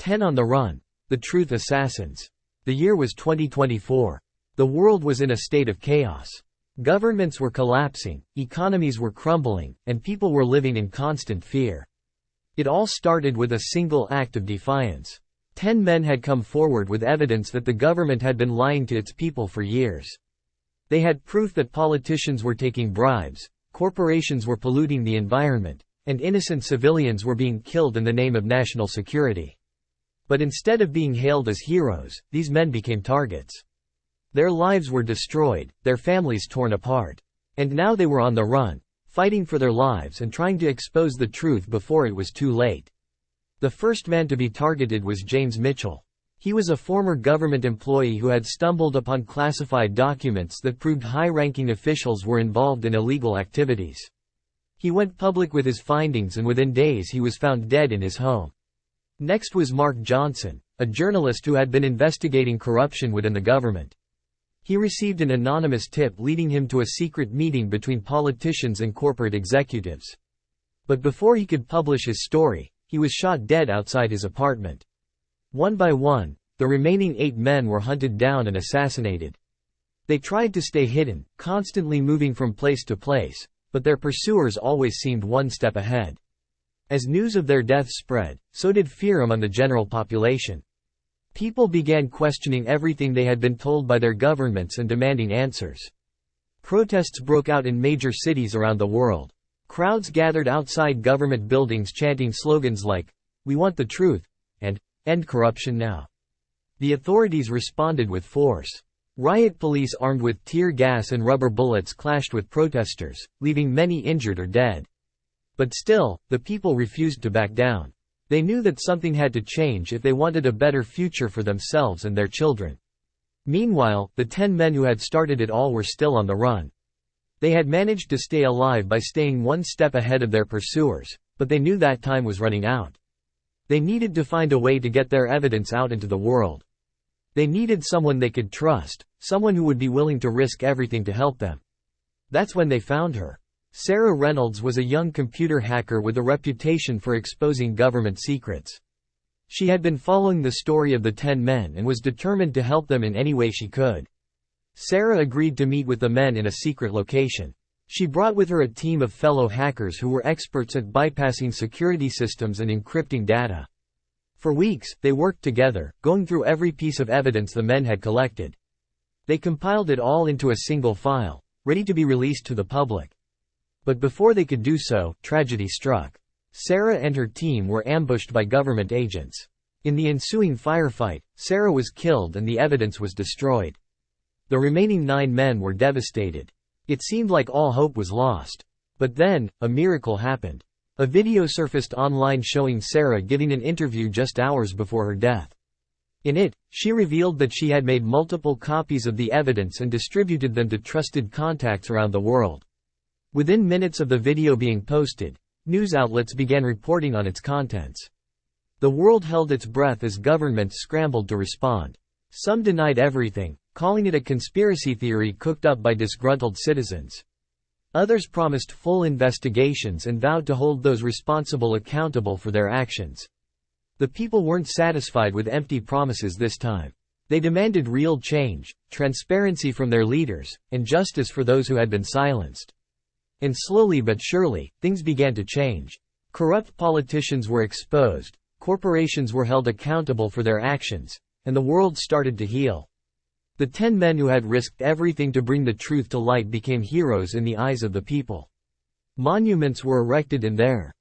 10 on the Run, The Truth Assassins. The year was 2024. The world was in a state of chaos. Governments were collapsing, economies were crumbling, and people were living in constant fear. It all started with a single act of defiance. 10 men had come forward with evidence that the government had been lying to its people for years. They had proof that politicians were taking bribes, corporations were polluting the environment, and innocent civilians were being killed in the name of national security. But instead of being hailed as heroes, these men became targets. Their lives were destroyed, their families torn apart. And now they were on the run, fighting for their lives and trying to expose the truth before it was too late. The first man to be targeted was James Mitchell. He was a former government employee who had stumbled upon classified documents that proved high-ranking officials were involved in illegal activities. He went public with his findings and within days he was found dead in his home. Next was Mark Johnson, a journalist who had been investigating corruption within the government. He received an anonymous tip leading him to a secret meeting between politicians and corporate executives. But before he could publish his story, he was shot dead outside his apartment. One by one, the remaining 8 men were hunted down and assassinated. They tried to stay hidden, constantly moving from place to place, but their pursuers always seemed one step ahead. As news of their deaths spread, so did fear among the general population. People began questioning everything they had been told by their governments and demanding answers. Protests broke out in major cities around the world. Crowds gathered outside government buildings chanting slogans like, "We want the truth," and "End corruption now." The authorities responded with force. Riot police armed with tear gas and rubber bullets clashed with protesters, leaving many injured or dead. But still, the people refused to back down. They knew that something had to change if they wanted a better future for themselves and their children. Meanwhile, the 10 men who had started it all were still on the run. They had managed to stay alive by staying one step ahead of their pursuers, but they knew that time was running out. They needed to find a way to get their evidence out into the world. They needed someone they could trust, someone who would be willing to risk everything to help them. That's when they found her. Sarah Reynolds was a young computer hacker with a reputation for exposing government secrets. She had been following the story of the 10 men and was determined to help them in any way she could. Sarah agreed to meet with the men in a secret location. She brought with her a team of fellow hackers who were experts at bypassing security systems and encrypting data. For weeks, they worked together, going through every piece of evidence the men had collected. They compiled it all into a single file, ready to be released to the public. But before they could do so, tragedy struck. Sarah and her team were ambushed by government agents. In the ensuing firefight, Sarah was killed and the evidence was destroyed. The remaining 9 men were devastated. It seemed like all hope was lost. But then, a miracle happened. A video surfaced online showing Sarah giving an interview just hours before her death. In it, she revealed that she had made multiple copies of the evidence and distributed them to trusted contacts around the world. Within minutes of the video being posted, news outlets began reporting on its contents. The world held its breath as governments scrambled to respond. Some denied everything, calling it a conspiracy theory cooked up by disgruntled citizens. Others promised full investigations and vowed to hold those responsible accountable for their actions. The people weren't satisfied with empty promises this time. They demanded real change, transparency from their leaders, and justice for those who had been silenced. And slowly but surely, things began to change. Corrupt politicians were exposed, corporations were held accountable for their actions, and the world started to heal. The 10 men who had risked everything to bring the truth to light became heroes in the eyes of the people. Monuments were erected in their